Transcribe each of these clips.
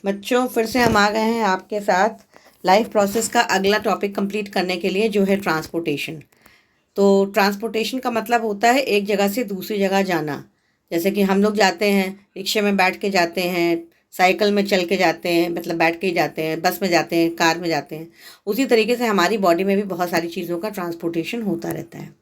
बच्चों, फिर से हम आ गए हैं आपके साथ लाइफ प्रोसेस का अगला टॉपिक कंप्लीट करने के लिए, जो है ट्रांसपोर्टेशन। तो ट्रांसपोर्टेशन का मतलब होता है एक जगह से दूसरी जगह जाना। जैसे कि हम लोग जाते हैं, रिक्शे में बैठ के जाते हैं, साइकिल में चल के जाते हैं, मतलब बैठ के ही जाते हैं, बस में जाते हैं, कार में जाते हैं। उसी तरीके से हमारी बॉडी में भी बहुत सारी चीज़ों का ट्रांसपोर्टेशन होता रहता है।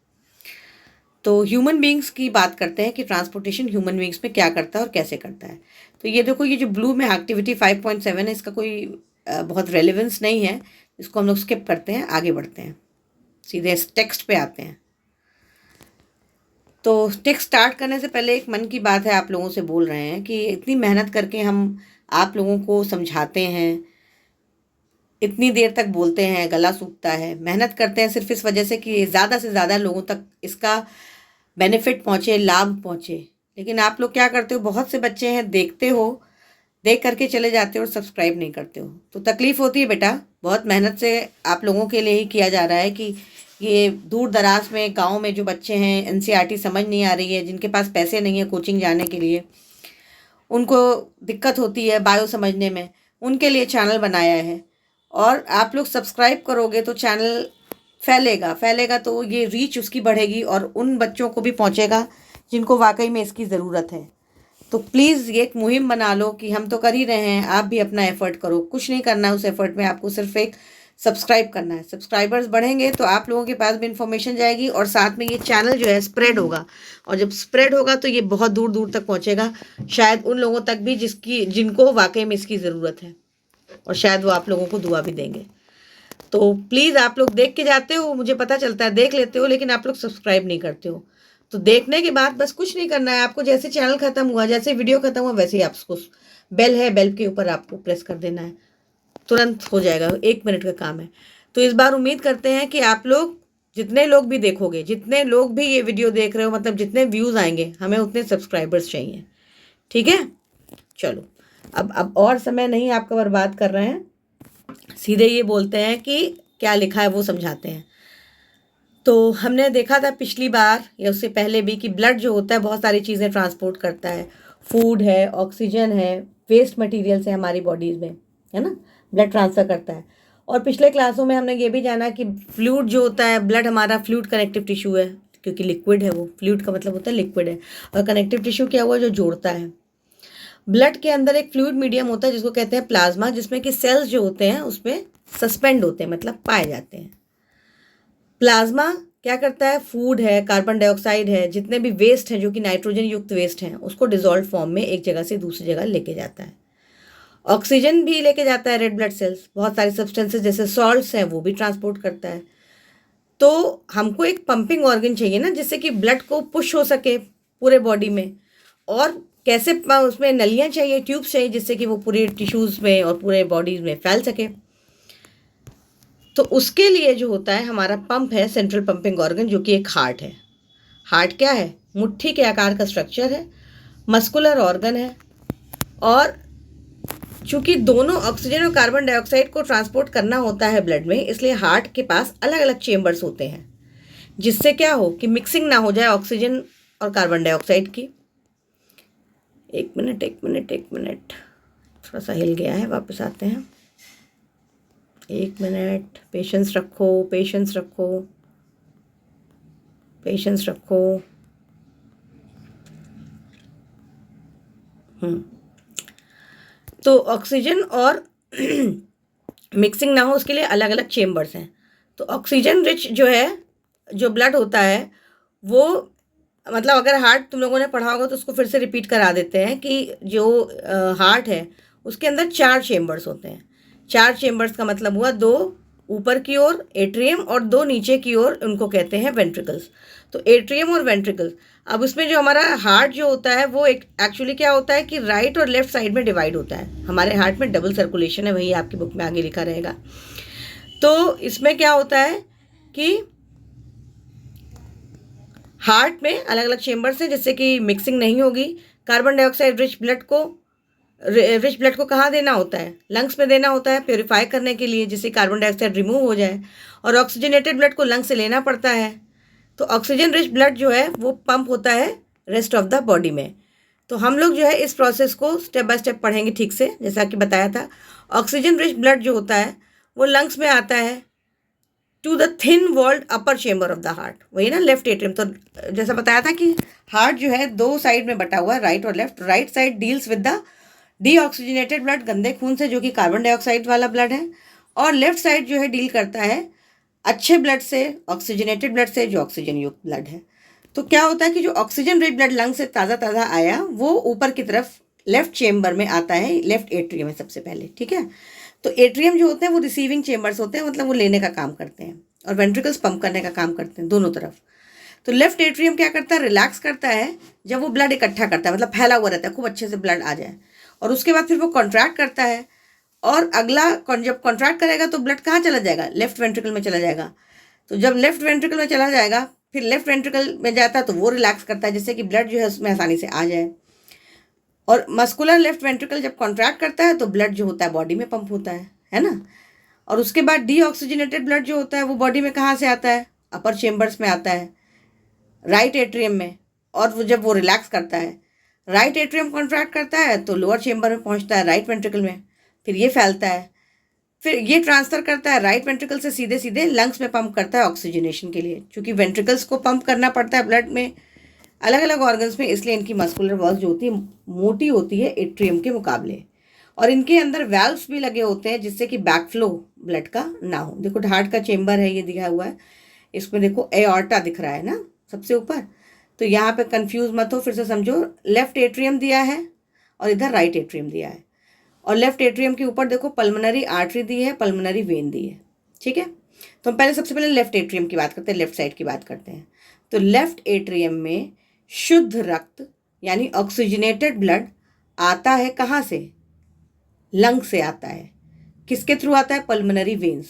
तो ह्यूमन बींग्स की बात करते हैं कि ट्रांसपोर्टेशन ह्यूमन बींग्स में क्या करता है और कैसे करता है। तो ये देखो, ये जो ब्लू में एक्टिविटी 5.7 है, इसका कोई बहुत रेलेवेंस नहीं है। इसको हम लोग स्किप करते हैं, आगे बढ़ते हैं, सीधे इस टेक्स्ट पे आते हैं। तो टेक्स्ट स्टार्ट करने से पहले एक मन की बात है, आप लोगों से बोल रहे हैं कि इतनी मेहनत करके हम आप लोगों को समझाते हैं, इतनी देर तक बोलते हैं, गला सूखता है, मेहनत करते हैं सिर्फ इस वजह से कि ज़्यादा से ज़्यादा लोगों तक इसका बेनिफिट पहुँचे, लाभ पहुँचे। लेकिन आप लोग क्या करते हो, बहुत से बच्चे हैं, देखते हो, देख करके चले जाते हो और सब्सक्राइब नहीं करते हो। तो तकलीफ़ होती है बेटा, बहुत मेहनत से आप लोगों के लिए ही किया जा रहा है कि ये दूर दराज में, गांव में जो बच्चे हैं, एनसीईआरटी समझ नहीं आ रही है, जिनके पास पैसे नहीं है कोचिंग जाने के लिए, उनको दिक्कत होती है बायो समझने में, उनके लिए चैनल बनाया है। और आप लोग सब्सक्राइब करोगे तो चैनल फैलेगा, फैलेगा तो ये रीच उसकी बढ़ेगी और उन बच्चों को भी पहुंचेगा जिनको वाकई में इसकी ज़रूरत है। तो प्लीज़ ये एक मुहिम बना लो कि हम तो कर ही रहे हैं, आप भी अपना एफ़र्ट करो। कुछ नहीं करना है उस एफ़र्ट में, आपको सिर्फ एक सब्सक्राइब करना है। सब्सक्राइबर्स बढ़ेंगे तो आप लोगों के पास भी इन्फॉर्मेशन जाएगी और साथ में ये चैनल जो है स्प्रेड होगा। और जब स्प्रेड होगा तो ये बहुत दूर दूर तक पहुँचेगा, शायद उन लोगों तक भी जिनको वाकई में इसकी ज़रूरत है, और शायद वो आप लोगों को दुआ भी देंगे। तो प्लीज़, आप लोग देख के जाते हो, मुझे पता चलता है, देख लेते हो, लेकिन आप लोग सब्सक्राइब नहीं करते हो। तो देखने के बाद बस कुछ नहीं करना है आपको, जैसे चैनल ख़त्म हुआ, जैसे वीडियो ख़त्म हुआ, वैसे ही आपको बेल है, बेल के ऊपर आपको प्रेस कर देना है, तुरंत हो जाएगा, 1 मिनट का काम है। तो इस बार उम्मीद करते हैं कि आप लोग, जितने लोग भी देखोगे, जितने लोग भी ये वीडियो देख रहे हो, मतलब जितने व्यूज़ आएंगे, हमें उतने सब्सक्राइबर्स चाहिए। ठीक है, चलो अब और समय नहीं आपका बर्बाद कर रहे हैं, सीधे ये बोलते हैं कि क्या लिखा है वो समझाते हैं। तो हमने देखा था पिछली बार या उससे पहले भी कि ब्लड जो होता है बहुत सारी चीज़ें ट्रांसपोर्ट करता है। फूड है, ऑक्सीजन है, वेस्ट मटेरियल्स है हमारी बॉडीज़ में, है ना, ब्लड ट्रांसफ़र करता है। और पिछले क्लासों में हमने ये भी जाना कि फ्लूइड जो होता है, ब्लड हमारा फ्लूइड कनेक्टिव टिश्यू है, क्योंकि लिक्विड है वो, फ्लूइड का मतलब होता है लिक्विड है, और कनेक्टिव टिश्यू क्या हुआ, जो जोड़ता है। ब्लड के अंदर एक फ्लूइड मीडियम होता है जिसको कहते हैं प्लाज्मा, जिसमें कि सेल्स जो होते हैं उसमें सस्पेंड होते हैं, मतलब पाए जाते हैं। प्लाज्मा क्या करता है, फूड है, कार्बन डाइऑक्साइड है, जितने भी वेस्ट हैं जो कि नाइट्रोजन युक्त वेस्ट हैं, उसको डिजॉल्व फॉर्म में एक जगह से दूसरी जगह लेके जाता है। ऑक्सीजन भी लेके जाता है रेड ब्लड सेल्स, बहुत सारी सब्सटेंसेस जैसे सॉल्ट्स हैं वो भी ट्रांसपोर्ट करता है। तो हमको एक पंपिंग ऑर्गन चाहिए ना, जिससे कि ब्लड को पुश हो सके पूरे बॉडी में। और कैसे, उसमें नलियाँ चाहिए, ट्यूब्स चाहिए, जिससे कि वो पूरे टिश्यूज़ में और पूरे बॉडीज़ में फैल सके। तो उसके लिए जो होता है हमारा पंप है, सेंट्रल पंपिंग ऑर्गन, जो कि एक हार्ट है। हार्ट क्या है, मुट्ठी के आकार का स्ट्रक्चर है, मस्कुलर ऑर्गन है। और चूंकि दोनों ऑक्सीजन और कार्बन डाइऑक्साइड को ट्रांसपोर्ट करना होता है ब्लड में, इसलिए हार्ट के पास अलग अलग चेम्बर्स होते हैं, जिससे क्या हो कि मिक्सिंग ना हो जाए ऑक्सीजन और कार्बन डाइऑक्साइड की। एक मिनट एक मिनट एक मिनट, थोड़ा सा हिल गया है, वापस आते हैं। 1 मिनट, पेशेंस रखो, पेशेंस रखो, पेशेंस रखो। तो ऑक्सीजन और मिक्सिंग ना हो उसके लिए अलग अलग चेम्बर्स हैं। तो ऑक्सीजन रिच जो है, जो ब्लड होता है वो, मतलब अगर हार्ट तुम लोगों ने पढ़ा होगा तो उसको फिर से रिपीट करा देते हैं कि जो हार्ट है उसके अंदर 4 चेम्बर्स होते हैं। 4 चेम्बर्स का मतलब हुआ 2 ऊपर की ओर एट्रियम और 2 नीचे की ओर, उनको कहते हैं वेंट्रिकल्स। तो एट्रियम और वेंट्रिकल्स, अब उसमें जो हमारा हार्ट जो होता है वो एक एक्चुअली क्या होता है कि राइट और लेफ्ट साइड में डिवाइड होता है। हमारे हार्ट में डबल सर्कुलेशन है, वही आपकी बुक में आगे लिखा रहेगा। तो इसमें क्या होता है कि हार्ट में अलग अलग चेम्बर्स हैं, जिससे कि मिक्सिंग नहीं होगी। कार्बन डाइऑक्साइड रिच ब्लड को कहाँ देना होता है, लंग्स में देना होता है, प्योरीफाई करने के लिए, जिससे कार्बन डाइऑक्साइड रिमूव हो जाए। और ऑक्सीजनेटेड ब्लड को लंग से लेना पड़ता है। तो ऑक्सीजन रिच ब्लड जो है वो पंप होता है रेस्ट ऑफ द बॉडी में। तो हम लोग जो है इस प्रोसेस को स्टेप बाय स्टेप पढ़ेंगे ठीक से, जैसा कि बताया था। ऑक्सीजन रिच ब्लड जो होता है वो लंग्स में आता है to the thin walled upper chamber of the heart, वही ना लेफ्ट एट्रियम। तो जैसा बताया था कि हार्ट जो है दो साइड में बटा हुआ है, राइट और left. Right side deals with the deoxygenated blood, गंदे खून से, जो कि कार्बन डाइऑक्साइड वाला ब्लड है। और लेफ्ट साइड जो है डील करता है अच्छे ब्लड से, ऑक्सीजनेटेड ब्लड से, जो ऑक्सीजन युक्त ब्लड है। तो क्या होता है कि जो ऑक्सीजन रिच ब्लड लंग से ताज़ा ताज़ा आया वो ऊपर की तरफ लेफ्ट चेम्बर में आता है, लेफ्ट एट्रियम में सबसे पहले, ठीक है। तो एट्रियम जो होते हैं वो रिसीविंग चेम्बर्स होते हैं, मतलब वो लेने का काम करते हैं, और वेंट्रिकल्स पंप करने का काम करते हैं दोनों तरफ। तो लेफ्ट एट्रियम क्या करता है, रिलैक्स करता है जब वो ब्लड इकट्ठा करता है, मतलब फैला हुआ रहता है, खूब अच्छे से ब्लड आ जाए। और उसके बाद फिर वो कॉन्ट्रैक्ट करता है, और अगला जब कॉन्ट्रैक्ट करेगा तो ब्लड कहाँ चला जाएगा, लेफ्ट वेंट्रिकल में चला जाएगा। तो जब लेफ्ट वेंट्रिकल में चला जाएगा, फिर लेफ्ट वेंट्रिकल में जाता है तो वो रिलैक्स करता है जिससे कि ब्लड जो है उसमें आसानी से आ जाए। और मस्कुलर लेफ्ट वेंट्रिकल जब कॉन्ट्रैक्ट करता है तो ब्लड जो होता है बॉडी में पंप होता है ना। और उसके बाद डीऑक्सीजनेटेड ब्लड जो होता है वो बॉडी में कहाँ से आता है, अपर चेम्बर्स में आता है, राइट एट्रियम में। और वो जब वो रिलैक्स करता है, राइट एट्रियम कॉन्ट्रैक्ट करता है तो लोअर चेम्बर में पहुँचता है, राइट वेंट्रिकल में, फिर ये फैलता है, फिर ये ट्रांसफ़र करता है राइट वेंट्रिकल से सीधे सीधे लंग्स में पंप करता है ऑक्सीजनेशन के लिए। क्योंकि वेंट्रिकल्स को पंप करना पड़ता है ब्लड में अलग अलग ऑर्गन्स में, इसलिए इनकी मस्कुलर वॉल्स जो होती है मोटी होती है एट्रियम के मुकाबले। और इनके अंदर वैल्व्स भी लगे होते हैं जिससे कि बैकफ्लो ब्लड का ना हो। देखो हार्ट का चेम्बर है, ये दिखा हुआ है, इसमें देखो एओर्टा दिख रहा है ना सबसे ऊपर। तो यहाँ पे कंफ्यूज मत हो, फिर से समझो, लेफ्ट एट्रियम दिया है और इधर राइट एट्रियम दिया है, और लेफ्ट एट्रियम के ऊपर देखो पल्मोनरी आर्टरी दी है, पल्मोनरी वेन दी है, ठीक है। तो हम पहले सबसे पहले लेफ्ट एट्रियम की बात करते हैं, लेफ्ट साइड की बात करते हैं। तो लेफ्ट एट्रियम में शुद्ध रक्त यानी ऑक्सीजनेटेड ब्लड आता है कहाँ से, लंग से आता है। किसके थ्रू आता है, पल्मोनरी वेन्स।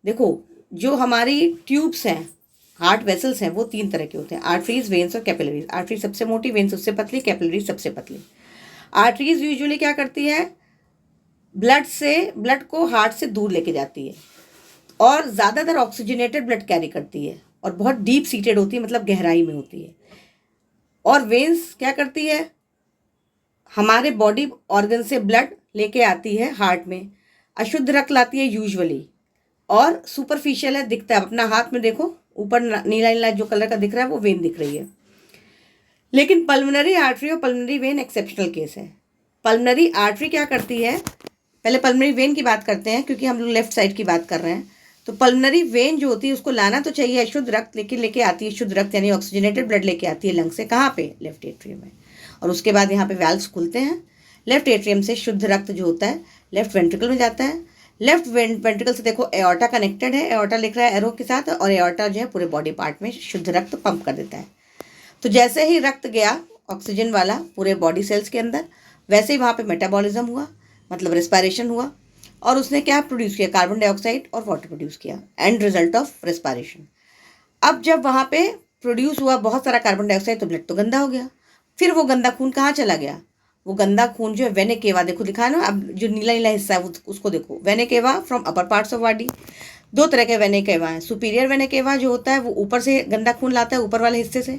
देखो जो हमारी ट्यूब्स हैं, हार्ट वेसल्स हैं, वो तीन तरह के होते हैं, आर्टरीज, वेन्स और कैपिलरीज। आर्टरी सबसे मोटी, वेन्स उससे पतली, कैपिलरीज सबसे पतली। आर्टरीज यूजुअली क्या करती है, ब्लड को हार्ट से दूर लेके जाती है और ज़्यादातर ऑक्सीजनेटेड ब्लड कैरी करती है और बहुत डीप सीटेड होती है, मतलब गहराई में होती है। और वेन्स क्या करती है, हमारे बॉडी ऑर्गन से ब्लड लेके आती है हार्ट में, अशुद्ध रक्त लाती है यूजुअली, और सुपरफिशियल है, दिखता है, अपना हाथ में देखो ऊपर नीला नीला जो कलर का दिख रहा है वो वेन दिख रही है। लेकिन पल्मोनरी आर्टरी और पल्मोनरी वेन एक्सेप्शनल केस है। पल्मोनरी आर्टरी क्या करती है, पहले पल्मोनरी वेन की बात करते हैं क्योंकि हम लोग लेफ्ट साइड की बात कर रहे हैं। तो पल्मोनरी वेन जो होती है उसको लाना तो चाहिए शुद्ध रक्त, लेकिन लेके आती है शुद्ध रक्त यानी ऑक्सीजनेटेड ब्लड लेके आती है लंग से, कहाँ पे, लेफ्ट एट्रियम में। और उसके बाद यहाँ पे वैल्व्स खुलते हैं, लेफ्ट एट्रियम से शुद्ध रक्त जो होता है लेफ्ट वेंट्रिकल में जाता है। लेफ्ट वेंट्रिकल से देखो एओर्टा कनेक्टेड है, एओर्टा लिख रहा है एरो के साथ, और एओर्टा जो है पूरे बॉडी पार्ट में शुद्ध रक्त पंप कर देता है। तो जैसे ही रक्त गया ऑक्सीजन वाला पूरे बॉडी सेल्स के अंदर, वैसे ही वहाँ पे मेटाबॉलिज्म हुआ, मतलब रेस्पायरेशन हुआ, और उसने क्या प्रोड्यूस किया, कार्बन डाइऑक्साइड और वाटर प्रोड्यूस किया, एंड रिजल्ट ऑफ रेस्पायरेशन। अब जब वहाँ पे प्रोड्यूस हुआ बहुत सारा कार्बन डाइऑक्साइड तो ब्लड तो गंदा हो गया। फिर वो गंदा खून कहाँ चला गया, वो गंदा खून जो है वेने केवा, देखो दिखा है ना, अब जो नीला नीला हिस्सा है उसको देखो, वेने केवा from upper parts of body. दो तरह के वेने केवा हैं, सुपीरियर वेने केवा जो होता है वो ऊपर से गंदा खून लाता है ऊपर वाले हिस्से से,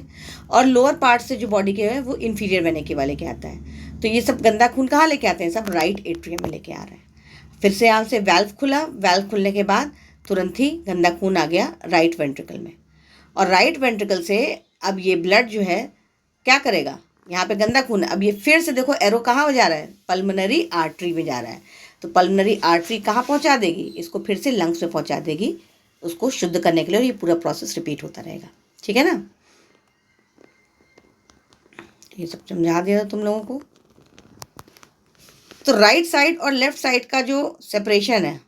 और लोअर पार्ट से जो बॉडी के है वो इन्फीरियर वेने केवा लेके आता है। तो ये सब गंदा खून कहाँ लेके आते हैं, सब राइट एट्रियम में लेके आ रहे हैं। फिर से यहाँ से वैल्व खुला, वैल्व खुलने के बाद तुरंत ही गंदा खून आ गया राइट वेंट्रिकल में, और राइट वेंट्रिकल से अब ये ब्लड जो है क्या करेगा, यहाँ पे गंदा खून है, अब ये फिर से देखो एरो कहाँ हो जा रहा है, पल्मोनरी आर्टरी में जा रहा है। तो पल्मोनरी आर्टरी कहाँ पहुँचा देगी, इसको फिर से लंग्स में पहुँचा देगी उसको शुद्ध करने के लिए, और ये पूरा प्रोसेस रिपीट होता रहेगा, ठीक है ना। ये सब समझा दिया था तुम लोगों को। तो राइट साइड और लेफ्ट साइड का जो सेपरेशन है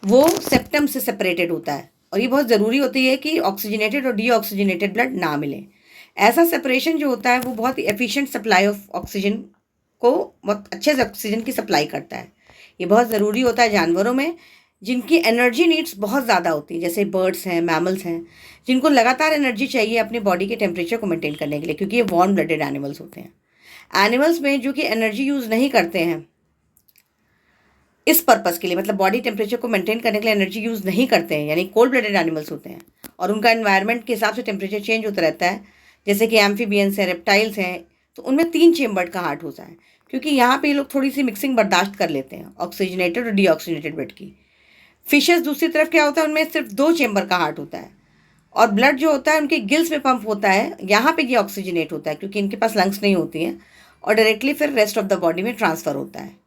वो सेप्टम से सेपरेटेड होता है, और ये बहुत ज़रूरी होती है कि ऑक्सीजनेटेड और डीऑक्सीजनेटेड ब्लड ना मिले। ऐसा सेपरेशन जो होता है वो बहुत ही एफिशिएंट सप्लाई ऑफ ऑक्सीजन को, बहुत अच्छे से ऑक्सीजन की सप्लाई करता है। ये बहुत ज़रूरी होता है जानवरों में जिनकी एनर्जी नीड्स बहुत ज़्यादा होती है, जैसे बर्ड्स हैं, मैमल्स हैं, जिनको लगातार एनर्जी चाहिए अपने बॉडी के टेम्परेचर को मेंटेन करने के लिए, क्योंकि ये वार्म ब्लडेड एनिमल्स होते हैं। एनिमल्स में जो कि एनर्जी यूज़ नहीं करते हैं इस पर्पज़ के लिए, मतलब बॉडी टेम्परेचर को मेंटेन करने के लिए एनर्जी यूज़ नहीं करते हैं, यानी कोल्ड ब्लडेड एनिमल्स होते हैं, और उनका एनवायरनमेंट के हिसाब से टेम्परेचर चेंज होता रहता है, जैसे कि एम्फीबियंस हैं, रेप्टाइल्स हैं, तो उनमें 3 चेम्बर्ड का हार्ट होता है, क्योंकि यहाँ पे ये लोग थोड़ी सी मिक्सिंग बर्दाश्त कर लेते हैं ऑक्सीजनेटेड और डीऑक्सीजनेटेड ब्लड की। फिशेस दूसरी तरफ क्या होता है, उनमें सिर्फ 2 चेम्बर का हार्ट होता है, और ब्लड जो होता है उनके गिल्स में पंप होता है, यहाँ पे ये ऑक्सीजनेट होता है क्योंकि इनके पास लंग्स नहीं होती हैं, और डायरेक्टली फिर रेस्ट ऑफ द बॉडी में ट्रांसफ़र होता है।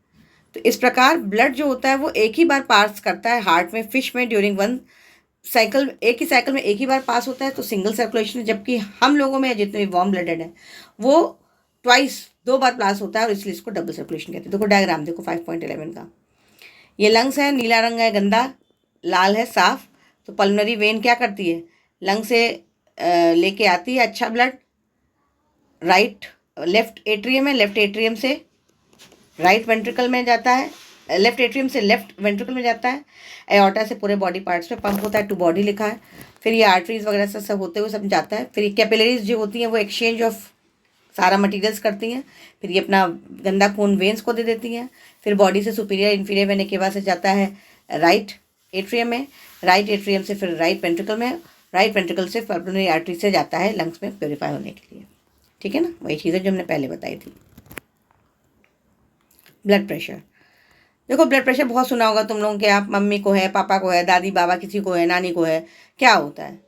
तो इस प्रकार ब्लड जो होता है वो एक ही बार पास करता है हार्ट में, फिश में ड्यूरिंग वन साइकिल, एक ही साइकिल में एक ही बार पास होता है, तो सिंगल सर्कुलेशन है। जबकि हम लोगों में जितने भी वार्म ब्लडेड हैं वो ट्वाइस, 2 बार पास होता है, और इसलिए इसको डबल सर्कुलेशन कहते हैं। देखो डायग्राम देखो 5.11 का, ये लंग्स है, नीला रंग है गंदा, लाल है साफ। तो पल्मोनरी वेन क्या करती है, लंग से लेके आती है अच्छा ब्लड, राइट लेफ्ट एट्रियम है, लेफ्ट एट्रियम से राइट वेंट्रिकल में जाता है, लेफ्ट एट्रियम से लेफ्ट वेंट्रिकल में जाता है, एओर्टा से पूरे बॉडी पार्ट्स में पंप होता है, टू बॉडी लिखा है। फिर ये आर्टरीज वगैरह से सब होते हुए सब जाता है। फिर ये कैपिलरीज जो होती हैं वो एक्सचेंज ऑफ सारा मटेरियल्स करती हैं, फिर ये अपना गंदा खून वेन्स को दे देती हैं। फिर बॉडी से सुपीरियर इन्फीरियर वेन के से जाता है राइट एट्रियम में, राइट एट्रियम से फिर राइट वेंट्रिकल में, राइट वेंट्रिकल से पल्मोनरी आर्टरी से जाता है लंग्स में प्योरीफाई होने के लिए। ठीक है ना, वही चीज़ें जो हमने पहले बताई थी। ब्लड प्रेशर, देखो ब्लड प्रेशर बहुत सुना होगा तुम लोगों के, आप मम्मी को है, पापा को है, दादी बाबा किसी को है, नानी को है। क्या होता है,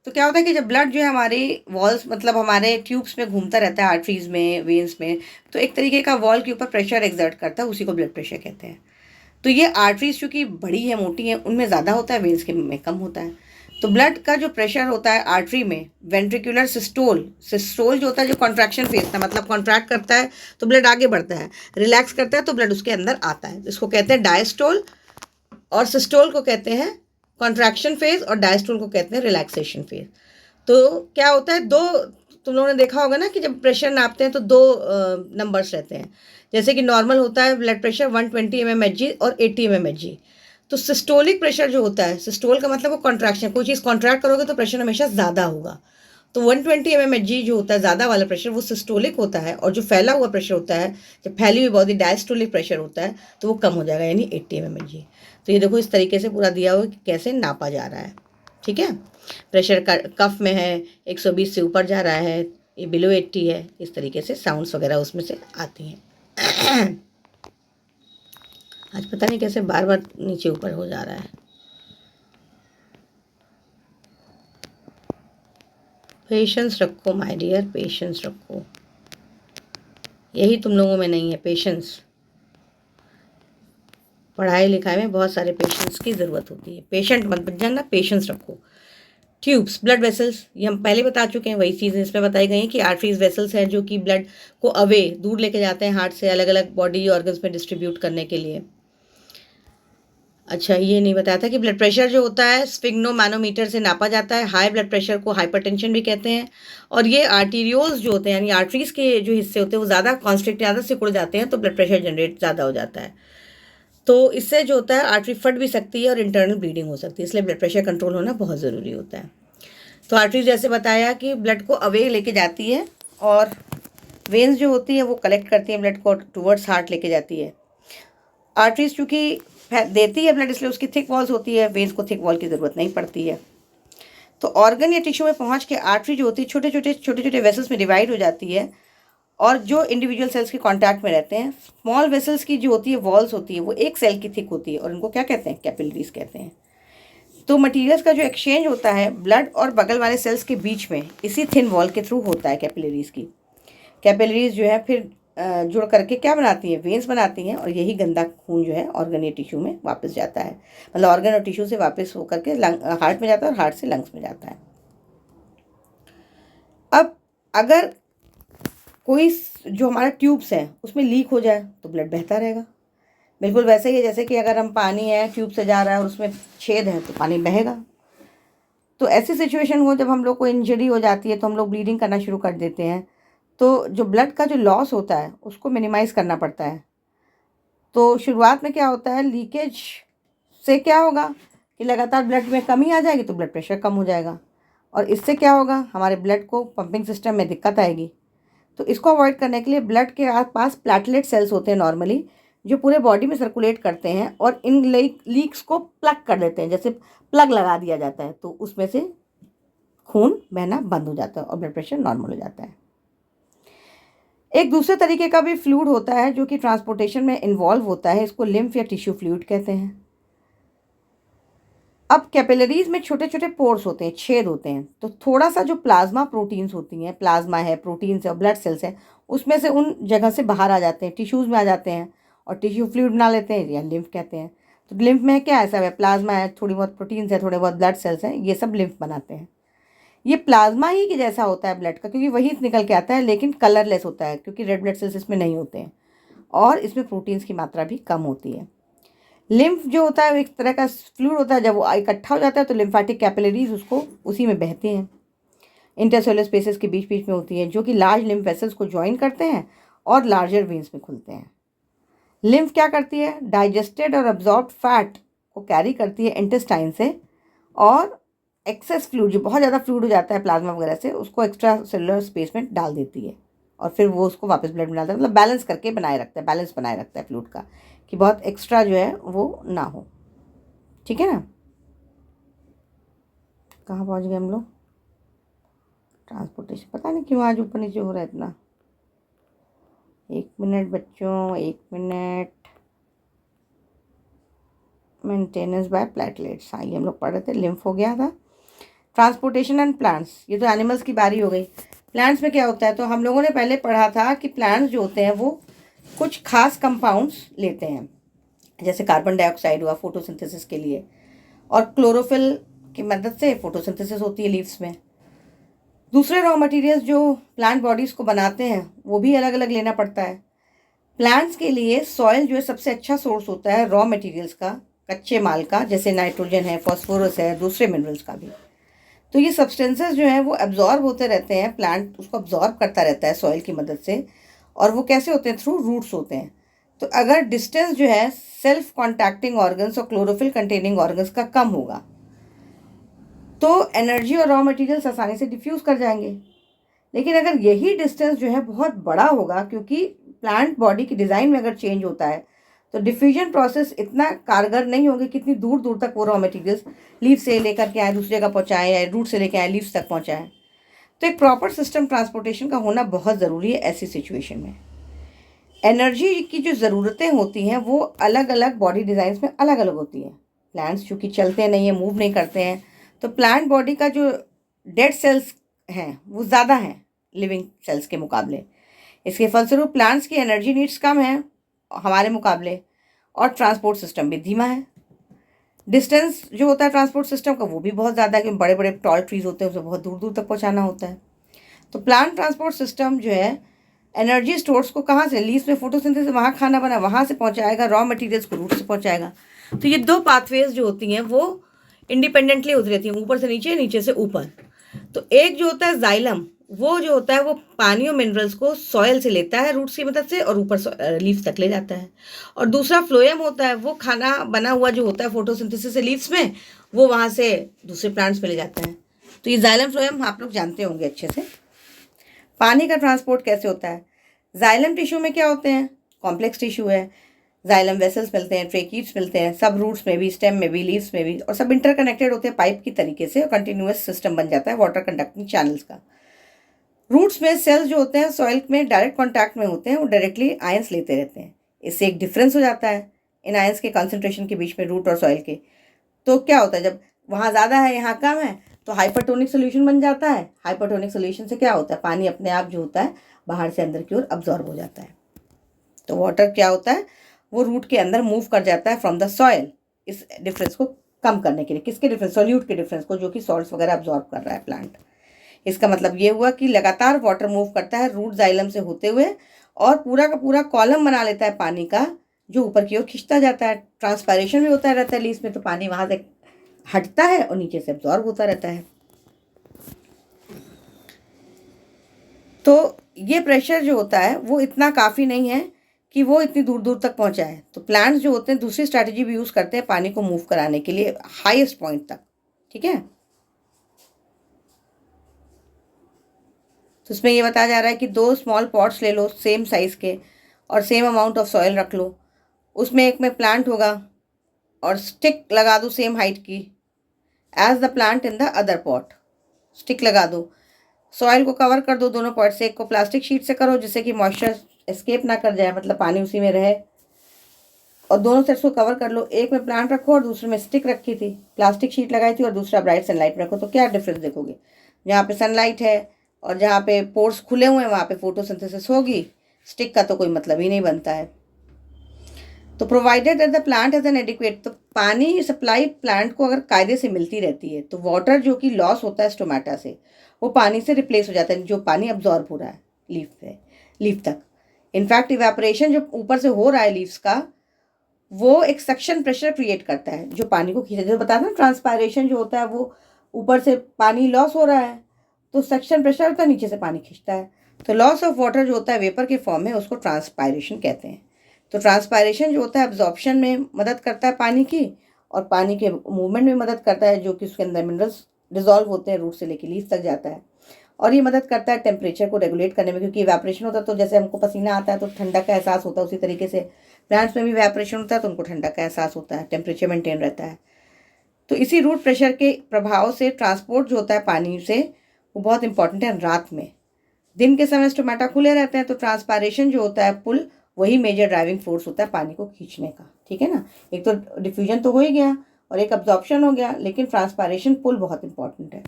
तो क्या होता है कि जब ब्लड जो है हमारी वॉल्स मतलब हमारे ट्यूब्स में घूमता रहता है, आर्टरीज में, वेन्स में, तो एक तरीके का वॉल के ऊपर प्रेशर एक्सर्ट करता है, उसी को ब्लड प्रेशर कहते हैं। तो ये आर्टरीज चूँकि बड़ी है, मोटी है, उनमें ज़्यादा होता है, वेन्स के में कम होता है। तो ब्लड का जो प्रेशर होता है आर्टरी में, वेंट्रिकुलर सिस्टोल, सिस्टोल जो होता है जो कॉन्ट्रैक्शन फेज था, मतलब कॉन्ट्रैक्ट करता है तो ब्लड आगे बढ़ता है, रिलैक्स करता है तो ब्लड उसके अंदर आता है, इसको कहते हैं डायस्टोल। और सिस्टोल को कहते हैं कॉन्ट्रैक्शन फेज, और डायस्टोल को कहते हैं रिलैक्सेशन फेज। तो क्या होता है, दो, तुम लोगों ने देखा होगा ना कि जब प्रेशर नापते हैं तो 2 नंबर्स रहते हैं। जैसे कि नॉर्मल होता है ब्लड प्रेशर 120 mmHg और 80 mmHg। तो सिस्टोलिक प्रेशर जो होता है, सिस्टोल का मतलब वो कॉन्ट्रैक्शन, कोई चीज़ कॉन्ट्रैक्ट करोगे तो प्रेशर हमेशा ज़्यादा होगा। तो 120 mmHg जो होता है ज़्यादा वाला प्रेशर वो सिस्टोलिक होता है, और जो फैला हुआ प्रेशर होता है, जब फैली हुई बॉडी डायस्टोलिक प्रेशर होता है तो वो कम हो जाएगा, यानी 80 mmHg। तो ये देखो इस तरीके से पूरा दिया हुआ कि कैसे नापा जा रहा है। ठीक है, प्रेशर कफ में है 120 से ऊपर जा रहा है, ये बिलो 80 है, इस तरीके से साउंड्स वगैरह उसमें से आती हैं। आज पता नहीं कैसे बार बार नीचे ऊपर हो जा रहा है। पेशेंस रखो माय डियर, पेशेंस रखो, यही तुम लोगों में नहीं है पेशेंस। पढ़ाई लिखाई में बहुत सारे पेशेंस की ज़रूरत होती है, पेशेंट मत बन जाना, पेशेंस रखो। ट्यूब्स, ब्लड वेसल्स, ये हम पहले बता चुके हैं, वही चीज़ें इसमें बताई गई हैं कि आर्टरीज वेसल्स हैं जो कि ब्लड को अवे दूर लेके जाते हैं हार्ट से, अलग अलग बॉडी ऑर्गन्स में डिस्ट्रीब्यूट करने के लिए। अच्छा, ये नहीं बताया था कि ब्लड प्रेशर जो होता है स्फिग्नोमैनोमीटर से नापा जाता है। हाई ब्लड प्रेशर को हाइपरटेंशन भी कहते हैं। और ये आर्टीरियोल्स जो होते हैं यानी आर्टरीज के जो हिस्से होते हैं वो ज़्यादा कॉन्स्ट्रिक्ट, ज़्यादा सिकुड़ जाते हैं तो ब्लड प्रेशर जनरेट ज़्यादा हो जाता है। तो इससे जो होता है आर्टरी फट भी सकती है और इंटरनल ब्लीडिंग हो सकती है, इसलिए ब्लड प्रेशर कंट्रोल होना बहुत ज़रूरी होता है। तो आर्टरीज जैसे बताया कि ब्लड को अवे लेके जाती है, और वेन्स जो होती है वो कलेक्ट करती है ब्लड को टुवर्ड्स हार्ट लेके जाती है। आर्टरीज चूँकि देती है ब्लड इसलिए उसकी थिक वॉल्स होती है, वेन्स को थिक वॉल की ज़रूरत नहीं पड़ती है। तो ऑर्गन या टिश्यू में पहुंच के आर्टरी जो होती है छोटे छोटे वेसल्स में डिवाइड हो जाती है, और जो इंडिविजुअल सेल्स के कांटेक्ट में रहते हैं, स्मॉल वेसल्स की जो होती है वॉल्स होती है वो एक सेल की थिक होती है, और उनको क्या कहते हैं, कैपिलरीज कहते हैं। तो मटीरियल्स का जो एक्सचेंज होता है ब्लड और बगल वाले सेल्स के बीच में इसी थिन वॉल के थ्रू होता है कैपिलरीज की। कैपिलरीज जो है फिर जुड़ करके क्या बनाती हैं, वेन्स बनाती हैं, और यही गंदा खून जो है ऑर्गन या टिश्यू में वापस जाता है, मतलब ऑर्गन और टिश्यू से वापस होकर के हार्ट में जाता है और हार्ट से लंग्स में जाता है। अब अगर कोई जो हमारा ट्यूब्स हैं उसमें लीक हो जाए तो ब्लड बहता रहेगा, बिल्कुल वैसे ही है जैसे कि अगर हम पानी है ट्यूब से जा रहा है और उसमें छेद है तो पानी बहेगा। तो ऐसी सिचुएशन हो जब हम लोग को इंजरी हो जाती है तो हम लोग ब्लीडिंग करना शुरू कर देते हैं, तो जो ब्लड का जो लॉस होता है उसको मिनिमाइज़ करना पड़ता है। तो शुरुआत में क्या होता है, लीकेज से क्या होगा कि लगातार ब्लड में कमी आ जाएगी तो ब्लड प्रेशर कम हो जाएगा, और इससे क्या होगा, हमारे ब्लड को पंपिंग सिस्टम में दिक्कत आएगी। तो इसको अवॉइड करने के लिए ब्लड के आसपास प्लेटलेट सेल्स होते हैं नॉर्मली, जो पूरे बॉडी में सर्कुलेट करते हैं और इन लीक्स को प्लग कर देते हैं, जैसे प्लग लगा दिया जाता है तो उसमें से खून बहना बंद हो जाता है और ब्लड प्रेशर नॉर्मल हो जाता है। एक दूसरे तरीके का भी फ्लूइड होता है जो कि ट्रांसपोर्टेशन में इन्वॉल्व होता है, इसको लिम्फ या टिश्यू फ्लूइड कहते हैं। अब कैपिलरीज में छोटे छोटे पोर्स होते हैं, छेद होते हैं, तो थोड़ा सा जो प्लाज्मा प्रोटीन्स होती हैं, प्लाज्मा है, प्रोटीन्स है और ब्लड सेल्स है, उसमें से उन जगह से बाहर आ जाते हैं, टिश्यूज़ में आ जाते हैं और टिश्यू फ्लूइड बना लेते हैं, या लिम्फ कहते हैं। तो लिम्फ में क्या है, सब है, प्लाज्मा है, थोड़ी बहुत प्रोटीन्स है, थोड़े बहुत ब्लड सेल्स हैं, ये सब लिम्फ बनाते हैं। ये प्लाज्मा ही के जैसा होता है ब्लड का, क्योंकि वही निकल के आता है, लेकिन कलरलेस होता है क्योंकि रेड ब्लड सेल्स इसमें नहीं होते हैं और इसमें प्रोटीन्स की मात्रा भी कम होती है। लिम्फ जो होता है वो एक तरह का फ्लूइड होता है, जब वो इकट्ठा हो जाता है तो लिम्फेटिक कैपिलरीज उसको उसी में बहती हैं, इंटरसेलुलर स्पेसेस के बीच बीच में होती हैं, जो कि लार्ज लिम्फ वेसल्स को ज्वाइन करते हैं और लार्जर वेन्स में खुलते हैं। लिम्फ क्या करती है, डाइजेस्टेड और अब्जॉर्ब फैट को कैरी करती है इंटेस्टाइन से, और एक्सेस फ्लूइड जो बहुत ज़्यादा फ्लूइड हो जाता है प्लाज्मा वगैरह से, उसको एक्स्ट्रा सेलुलर स्पेस में डाल देती है और फिर वो उसको वापस ब्लड में डालता है, मतलब बैलेंस करके बनाए रखता है, बैलेंस बनाए रखता है फ्लूइड का, कि बहुत एक्स्ट्रा जो है वो ना हो। ठीक है ना, कहाँ पहुँच गए हम लोग, ट्रांसपोर्टेशन, पता नहीं क्यों आज ऊपर नीचे हो रहा है इतना। 1 मिनट बच्चों, 1 मिनट। मेंटेनेंस बाय प्लेटलेट्स, हाँ ये हम लोग पढ़ रहे थे, लिम्फ हो गया था। ट्रांसपोर्टेशन एंड प्लांट्स, ये तो एनिमल्स की बारी हो गई। प्लांट्स में क्या होता है, तो हम लोगों ने पहले पढ़ा था कि प्लांट्स जो होते हैं वो कुछ खास कंपाउंड्स लेते हैं, जैसे कार्बन डाइऑक्साइड हुआ फोटोसिंथेसिस के लिए, और क्लोरोफिल की मदद से फोटोसिंथेसिस होती है लीव्स में। दूसरे रॉ मटेरियल्स जो प्लांट बॉडीज़ को बनाते हैं वो भी अलग अलग लेना पड़ता है। प्लांट्स के लिए सॉइल जो है सबसे अच्छा सोर्स होता है रॉ मटेरियल्स का, कच्चे माल का, जैसे नाइट्रोजन है, फॉस्फोरस है, दूसरे मिनरल्स का भी। तो ये सब्सटेंसेस जो हैं वो एब्जॉर्ब होते रहते हैं, प्लांट उसको एब्जॉर्ब करता रहता है सॉइल की मदद से, और वो कैसे होते हैं, थ्रू रूट्स होते हैं। तो अगर डिस्टेंस जो है सेल्फ कॉन्टैक्टिंग ऑर्गन्स और क्लोरोफिल कंटेनिंग ऑर्गन्स का कम होगा तो एनर्जी और रॉ मटेरियल्स आसानी से डिफ्यूज़ कर जाएंगे। लेकिन अगर यही डिस्टेंस जो है बहुत बड़ा होगा, क्योंकि प्लांट बॉडी की डिज़ाइन में अगर चेंज होता है तो डिफ्यूजन प्रोसेस इतना कारगर नहीं होगी, कितनी दूर दूर तक वो रॉ मटेरियल्स लीफ से लेकर के आए दूसरी जगह पहुँचाएँ, या रूट से लेकर आए लीव्स तक पहुँचाएँ। तो एक प्रॉपर सिस्टम ट्रांसपोर्टेशन का होना बहुत ज़रूरी है ऐसी सिचुएशन में। एनर्जी की जो ज़रूरतें होती हैं वो अलग अलग बॉडी डिज़ाइंस में अलग अलग होती हैं। प्लांट्स चूँकि चलते नहीं हैं, मूव नहीं करते हैं, तो प्लांट बॉडी का जो डेड सेल्स हैं वो ज़्यादा हैं लिविंग सेल्स के मुकाबले। इसके फलस्वरूप प्लांट्स की एनर्जी नीड्स कम है हमारे मुकाबले, और ट्रांसपोर्ट सिस्टम भी धीमा है। डिस्टेंस जो होता है ट्रांसपोर्ट सिस्टम का वो भी बहुत ज़्यादा है, क्योंकि बड़े बड़े टॉल ट्रीज होते हैं, उसे बहुत दूर दूर तक पहुँचाना होता है। तो प्लांट ट्रांसपोर्ट सिस्टम जो है एनर्जी स्टोर्स को कहाँ से, लीव्स में फोटोसिंथेसिस से वहाँ खाना बना वहाँ से पहुँचाएगा, रॉ मटेरियल्स को रूट से पहुँचाएगा। तो ये दो पाथवेज जो होती हैं वो इंडिपेंडेंटली होती रहती हैं, ऊपर से नीचे, नीचे से ऊपर। तो एक जो होता है जाइलम, वो जो होता है वो पानी और मिनरल्स को सॉयल से लेता है रूट्स की मदद से और ऊपर लीव्स तक ले जाता है। और दूसरा फ्लोएम होता है, वो खाना बना हुआ जो होता है फोटोसिंथेसिस से लीव्स में, वो वहाँ से दूसरे प्लांट्स पे ले जाता है। तो ये जाइलम फ्लोएम आप लोग जानते होंगे अच्छे से। पानी का ट्रांसपोर्ट कैसे होता है, जाइलम टिश्यू में क्या होते हैं, कॉम्प्लेक्स टिश्यू है, जाइलम वेसल्स मिलते हैं, ट्रेकीड्स मिलते हैं, सब रूट्स में भी, स्टेम में भी, लीव्स में भी, और सब इंटरकनेक्टेड होते हैं पाइप की तरीके से, और कंटिन्यूअस सिस्टम बन जाता है वाटर कंडक्टिंग चैनल्स का। रूट्स में सेल्स जो होते हैं सॉइल में डायरेक्ट कॉन्टैक्ट में होते हैं, वो डायरेक्टली आयंस लेते रहते हैं। इससे एक डिफरेंस हो जाता है इन आयंस के कॉन्सेंट्रेशन के बीच में रूट और सॉइल के। तो क्या होता है, जब वहाँ ज़्यादा है यहाँ कम है तो हाइपरटोनिक सोल्यूशन बन जाता है। हाइपरटोनिक सोल्यूशन से क्या होता है, पानी अपने आप जो होता है बाहर से अंदर की ओर अब्जॉर्ब हो जाता है। तो वाटर क्या होता है, वो रूट के अंदर मूव कर जाता है फ्रॉम द सॉइल, इस डिफरेंस को कम करने के लिए। किसके डिफरेंस, सॉल्यूट के डिफरेंस को, जो कि सॉल्ट्स वगैरह अब्जॉर्ब कर रहा है प्लांट। इसका मतलब ये हुआ कि लगातार वाटर मूव करता है रूट जाइलम से होते हुए, और पूरा का पूरा कॉलम बना लेता है पानी का, जो ऊपर की ओर खिंचता जाता है। ट्रांसपायरेशन भी होता रहता है लीव्स में, तो पानी वहाँ से हटता है और नीचे से अब्जॉर्ब होता रहता है। तो ये प्रेशर जो होता है वो इतना काफ़ी नहीं है कि वो इतनी दूर दूर तक पहुँचाए। तो प्लांट्स जो होते हैं दूसरी स्ट्रैटेजी भी यूज़ करते हैं पानी को मूव कराने के लिए हाईएस्ट पॉइंट तक। ठीक है, तो इसमें ये बताया जा रहा है कि 2 स्मॉल पॉट्स ले लो सेम साइज़ के, और सेम अमाउंट ऑफ सॉइल रख लो। उसमें एक में प्लांट होगा और स्टिक लगा दो सेम हाइट की as the plant in the other pot. Stick लगा दो, सॉइल को कवर कर दो दोनों पार्ट से। एक को प्लास्टिक शीट से करो जिससे कि मॉइस्चर एस्केप ना कर जाए, मतलब पानी उसी में रहे, और दोनों साइड्स को कवर कर लो। एक में प्लांट रखो और दूसरे में स्टिक रखी थी, प्लास्टिक शीट लगाई थी, और दूसरा ब्राइट सनलाइट में रखो। तो क्या डिफरेंस देखोगे, जहाँ पे सनलाइट है और जहाँ पे पोर्स खुले हुए हैं वहाँ पे फोटोसिंथेसिस होगी, स्टिक का तो कोई मतलब ही नहीं बनता है। तो provided that the plant is an adequate, तो पानी सप्लाई प्लांट को अगर कायदे से मिलती रहती है तो वाटर जो कि लॉस होता है स्टोमेटा से, वो पानी से रिप्लेस हो जाता है, जो पानी अब्जॉर्ब हो रहा है लीफ तक। इनफैक्ट इवेपोरेशन जो ऊपर से हो रहा है लीव्स का, वो एक सक्शन प्रेशर क्रिएट करता है जो पानी को खींचता है। जो बताया ना, ट्रांसपायरेशन जो होता है वो ऊपर से पानी लॉस हो रहा है तो सक्शन प्रेशर होता है, नीचे से पानी खींचता है। तो लॉस ऑफ वाटर जो होता है वेपर के फॉर्म में, उसको ट्रांसपायरेशन कहते हैं। तो ट्रांसपायरेशन जो होता है एब्जॉर्प्शन में मदद करता है पानी की, और पानी के मूवमेंट में मदद करता है, जो कि उसके अंदर मिनरल्स डिजॉल्व होते हैं, रूट से लेकर लीफ तक जाता है। और ये मदद करता है टेम्परेचर को रेगुलेट करने में, क्योंकि इवेपोरेशन होता है तो जैसे हमको पसीना आता है तो ठंडक का एहसास होता है, उसी तरीके से प्लांट्स में भी इवेपोरेशन होता है तो उनको ठंडक का एहसास होता है, टेम्परेचर मेंटेन रहता है। तो इसी रूट प्रेशर के प्रभाव से ट्रांसपोर्ट जो होता है पानी से, वो बहुत इंपॉर्टेंट है रात में। दिन के समय स्टोमेटा खुले रहते हैं तो ट्रांसपायरेशन जो होता है पुल, वही मेजर ड्राइविंग फोर्स होता है पानी को खींचने का। ठीक है ना, एक तो डिफ्यूजन तो हो ही गया और एक अब्जॉर्प्शन हो गया, लेकिन ट्रांसपायरेशन पुल बहुत इंपॉर्टेंट है।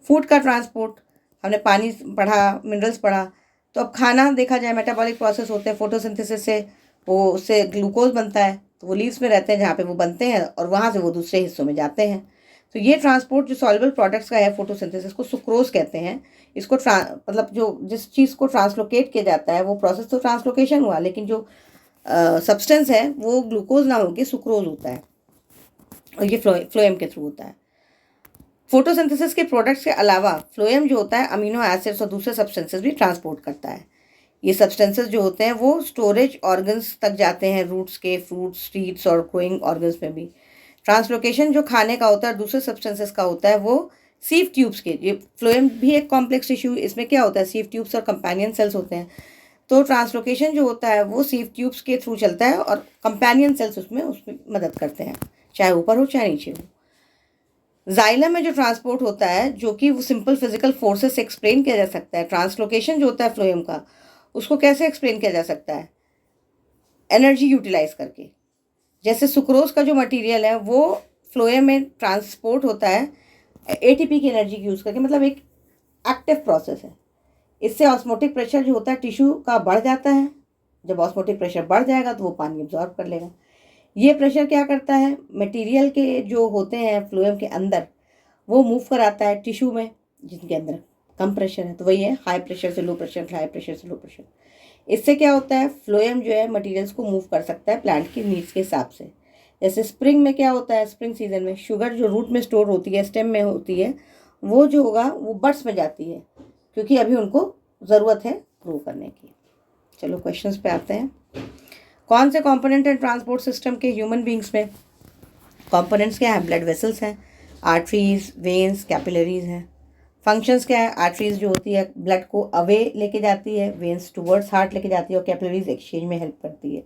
फूड का ट्रांसपोर्ट, हमने पानी पढ़ा, मिनरल्स पढ़ा, तो अब खाना देखा जाए, मेटाबॉलिक प्रोसेस होते हैं, फोटोसिंथेसिस से वो उससे ग्लूकोज बनता है, तो वो लीव्स में रहते हैं जहाँ पे वो बनते हैं, और वहाँ से वो दूसरे हिस्सों में जाते हैं। तो ये ट्रांसपोर्ट जो सॉल्युबल प्रोडक्ट्स का है फोटोसिंथेसिस को सुक्रोज कहते हैं। इसको मतलब जो जिस चीज़ को ट्रांसलोकेट किया जाता है वो प्रोसेस तो ट्रांसलोकेशन हुआ, लेकिन जो सब्सटेंस है वो ग्लूकोज ना होकर सुक्रोज होता है, और ये फ्लोएम के थ्रू होता है। फोटोसिंथेसिस के प्रोडक्ट्स के अलावा फ्लोएम जो होता है अमीनो एसिड्स और दूसरे सब्सटेंसेस भी ट्रांसपोर्ट करता है। ये सब्सटेंसेस जो होते हैं वो स्टोरेज ऑर्गन्स तक जाते हैं, रूट्स के, फ्रूट्स, सीड्स और ग्रोइंग ऑर्गन्स में भी। ट्रांसलोकेशन जो खाने का होता है दूसरे सब्सटेंसेस का होता है, वो सीव ट्यूब्स के, ये फ्लोएम भी एक कॉम्प्लेक्स टिश्यू, इसमें क्या होता है, सीव ट्यूब्स और कंपेनियन सेल्स होते हैं। तो ट्रांसलोकेशन जो होता है वो सीव ट्यूब्स के थ्रू चलता है, और कंपेनियन सेल्स उसमें मदद करते हैं, चाहे ऊपर हो चाहे नीचे हो। जाइलम में जो ट्रांसपोर्ट होता है, जो कि वो सिंपल फिजिकल फोर्सेस से एक्सप्लेन किया जा सकता है। ट्रांसलोकेशन जो होता है फ्लोएम का, उसको कैसे एक्सप्लेन किया जा सकता है, एनर्जी यूटिलाइज करके। जैसे सुक्रोज का जो मटेरियल है वो फ्लोएम में ट्रांसपोर्ट होता है एटीपी की एनर्जी यूज़ करके, मतलब एक एक्टिव प्रोसेस है। इससे ऑस्मोटिक प्रेशर जो होता है टिश्यू का बढ़ जाता है। जब ऑस्मोटिक प्रेशर बढ़ जाएगा तो वो पानी एब्जॉर्ब कर लेगा। ये प्रेशर क्या करता है, मटेरियल के जो होते हैं फ्लोएम के अंदर, वो मूव कराता है टिश्यू में जिनके अंदर कम प्रेशर है। तो वही है, हाई प्रेशर से लो प्रेशर, हाई प्रेशर से लो प्रेशर। इससे क्या होता है, फ्लोएम जो है मटेरियल्स को मूव कर सकता है प्लांट की नीड्स के हिसाब से। जैसे स्प्रिंग में क्या होता है, स्प्रिंग सीजन में शुगर जो रूट में स्टोर होती है, स्टेम में होती है, वो जो होगा वो बड्स में जाती है, क्योंकि अभी उनको ज़रूरत है ग्रो करने की। चलो क्वेश्चंस पे आते हैं। कौन से कंपोनेंट हैं ट्रांसपोर्ट सिस्टम के ह्यूमन बींग्स में? कंपोनेंट्स क्या हैं? ब्लड वेसल्स हैं, आर्टरीज, वेन्स, कैपिलरीज हैं। फंक्शंस क्या है? आर्टरीज जो होती है ब्लड को अवे लेके जाती है, वेन्स टुवर्ड्स हार्ट लेके जाती है, और कैपिलरीज एक्सचेंज में हेल्प करती है।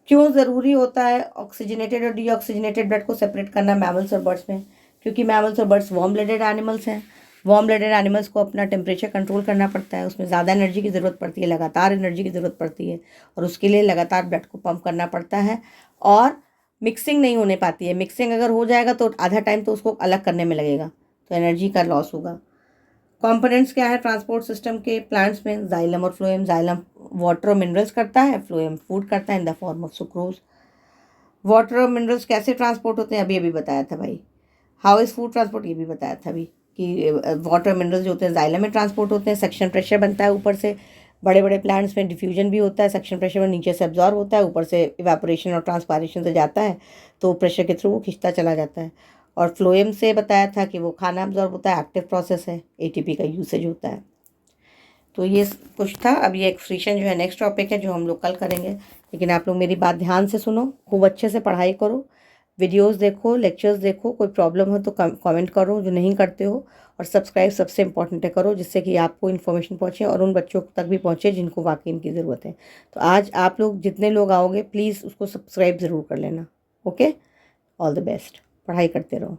क्यों ज़रूरी होता है ऑक्सीजनेटेड और डीऑक्सीजनेटेड ब्लड को सेपरेट करना मैमल्स और बर्ड्स में? क्योंकि मैमल्स और बर्ड्स वार्म ब्लडेड एनिमल्स हैं। वार्म ब्लडेड एनिमल्स को अपना टेम्परेचर कंट्रोल करना पड़ता है, उसमें ज़्यादा एनर्जी की ज़रूरत पड़ती है, लगातार एनर्जी की ज़रूरत पड़ती है, और उसके लिए लगातार ब्लड को पंप करना पड़ता है, और मिक्सिंग नहीं होने पाती है। मिक्सिंग अगर हो जाएगा तो आधा टाइम तो उसको अलग करने में लगेगा, तो एनर्जी का लॉस होगा। कंपोनेंट्स क्या है ट्रांसपोर्ट सिस्टम के प्लांट्स में? जाइलम और फ्लोएम। जाइलम वाटर और मिनरल्स करता है, फ्लोएम फूड करता है in the form of sucrose. Water और मिनरल्स कैसे ट्रांसपोर्ट होते हैं, अभी अभी बताया था भाई। हाउ इज फूड ट्रांसपोर्ट, ये भी बताया था अभी, कि वाटर मिनरल्स जो होते हैं जाइलम में ट्रांसपोर्ट होते हैं। सक्शन प्रेशर बनता है ऊपर से, बड़े बड़े प्लांट्स में डिफ्यूजन भी होता है, सक्शन प्रेशर में नीचे से एब्जॉर्ब होता है, ऊपर से इवेपोरेशन और ट्रांसपायरेशन से जाता है, तो प्रेशर के थ्रू वो खिंचता चला जाता है। और फ्लोएम से बताया था कि वो खाना एब्जॉर्ब होता है, एक्टिव प्रोसेस है, एटीपी का यूसेज होता है। तो ये कुछ था। अब ये एक्सक्रीशन जो है नेक्स्ट टॉपिक है जो हम लोग कल करेंगे, लेकिन आप लोग मेरी बात ध्यान से सुनो, खूब अच्छे से पढ़ाई करो, वीडियोस देखो, लेक्चर्स देखो, कोई प्रॉब्लम हो तो कमेंट करो जो नहीं करते हो, और सब्सक्राइब सबसे इम्पॉर्टेंट है करो, जिससे कि आपको इन्फॉर्मेशन पहुँचे और उन बच्चों तक भी पहुँचे जिनको वाकई इनकी ज़रूरत है। तो आज आप लोग जितने लोग आओगे प्लीज़ उसको सब्सक्राइब ज़रूर कर लेना। ओके, ऑल द बेस्ट, पढ़ाई करते रहो।